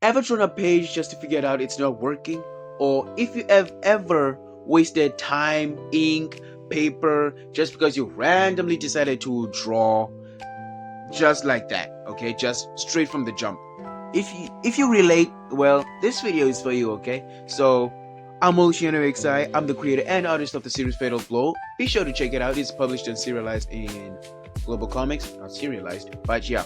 Ever thrown a page just to figure out it's not working? Or if you have ever wasted time, ink, paper, just because you randomly decided to draw just like that, okay? Just straight from the jump. If you relate, well, this video is for you, okay? So I'm XI. I'm the creator and artist of the series Fatal Blow. Be sure to check it out. It's published and serialized in Global Comics. Not serialized, but yeah.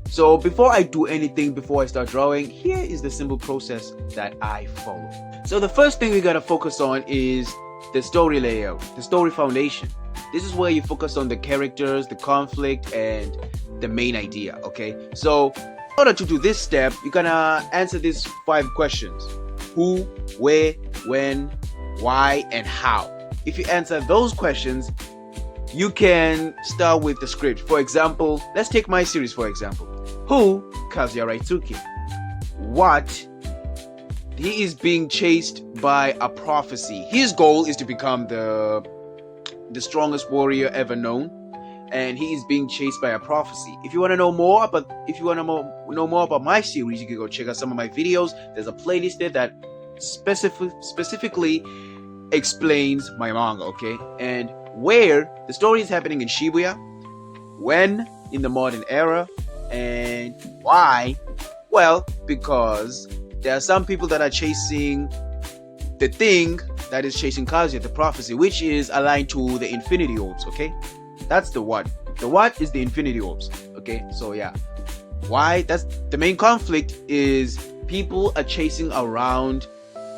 So before I do anything, before I start drawing, here is the simple process that I follow. So the first thing we gotta focus on is the story layout, the story foundation. This is where you focus on the characters, the conflict, and the main idea, okay? So in order to do this step, you're gonna answer these 5 questions: who, where, when, why, and how. If you answer those questions, you can start with the script. For example, let's take my series for example. Who? Kazuya Raitsuki. What? He is being chased by a prophecy. His goal is to become the strongest warrior ever known, and he is being chased by a prophecy. If you want to know more about my series, you can go check out some of my videos. There's a playlist there that specifically explains my manga, okay? And where the story is happening in Shibuya, when in the modern era, and why? Well, because there are some people that are chasing the thing that is chasing Kazuya, the prophecy, which is aligned to the infinity orbs, okay? That's the what. The what is the infinity orbs, okay? So yeah. Why? That's the main conflict, is people are chasing around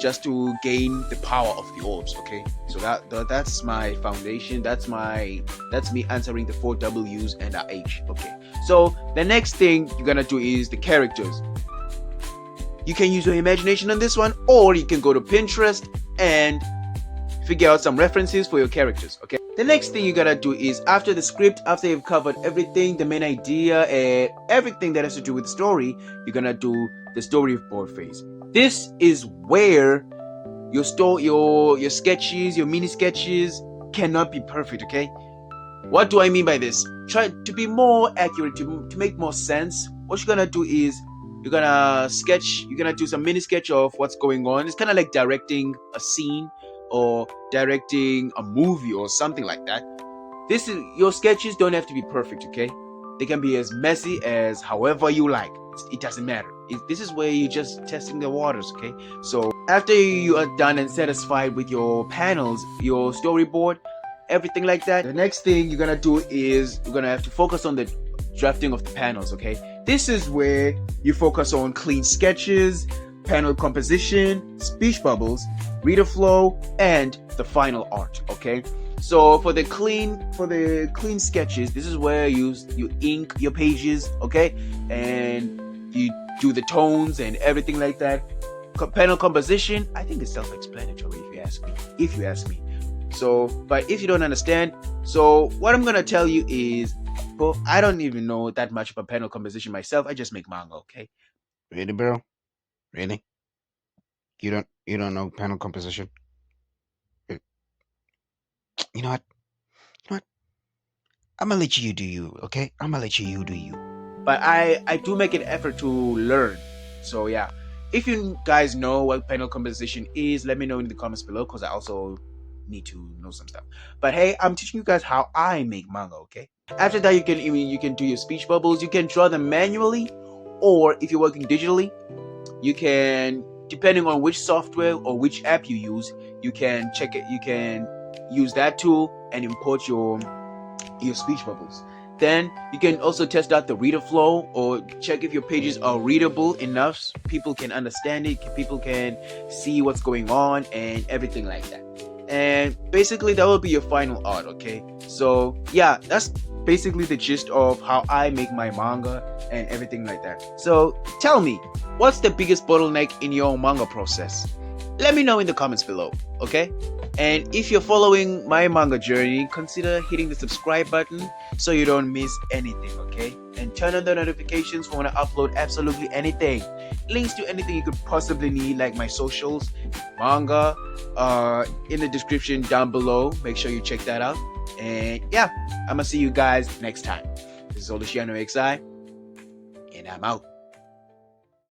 just to gain the power of the orbs, okay? So that's my foundation. That's me answering the 4 W's and a H, okay? So the next thing you're gonna do is the characters. You can use your imagination on this one, or you can go to Pinterest and figure out some references for your characters, okay? The next thing you gotta do is, after the script, after you've covered everything, the main idea and everything that has to do with the story, you're gonna do the storyboard phase. This is where your sketches, your mini sketches cannot be perfect, okay? What do I mean by this? Try to be more accurate, to make more sense. What you're gonna do is, you're gonna do some mini sketch of what's going on. It's kind of like directing a scene or directing a movie or something like that. Your sketches don't have to be perfect, okay? They can be as messy as however you like. It doesn't matter. This is where you're just testing the waters, okay? So after you are done and satisfied with your panels, your storyboard, everything like that, the next thing you're gonna do is you're gonna have to focus on the drafting of the panels, okay? This is where you focus on clean sketches, panel composition, speech bubbles, reader flow, and the final art, okay? So for the clean sketches, this is where you ink your pages, okay? And you do the tones and everything like that. Panel composition, I think it's self-explanatory if you ask me. So, but if you don't understand, so what I'm gonna tell you is, well, I don't even know that much about panel composition myself. I just make manga, okay? Really, bro? Really? You don't know panel composition? You know what? I'm gonna let you do you, okay? I'm gonna let you do you. But I do make an effort to learn. So yeah, if you guys know what panel composition is, let me know in the comments below, because I also need to know some stuff. But hey, I'm teaching you guys how I make manga, okay? After that, you can do your speech bubbles. You can draw them manually, or if you're working digitally, you can, depending on which software or which app you use, you can check it. You can use that tool and import your speech bubbles. Then you can also test out the reader flow, or check if your pages are readable enough, people can understand it, people can see what's going on and everything like that. And basically that will be your final art, okay? So yeah, that's basically the gist of how I make my manga and everything like that. So tell me, what's the biggest bottleneck in your manga process? Let me know in the comments below, okay? And if you're following my manga journey, consider hitting the subscribe button so you don't miss anything, okay? And turn on the notifications for when I upload absolutely anything. Links to anything you could possibly need, like my socials, manga, in the description down below. Make sure you check that out. And yeah, I'm gonna see you guys next time. This is XI, and I'm out.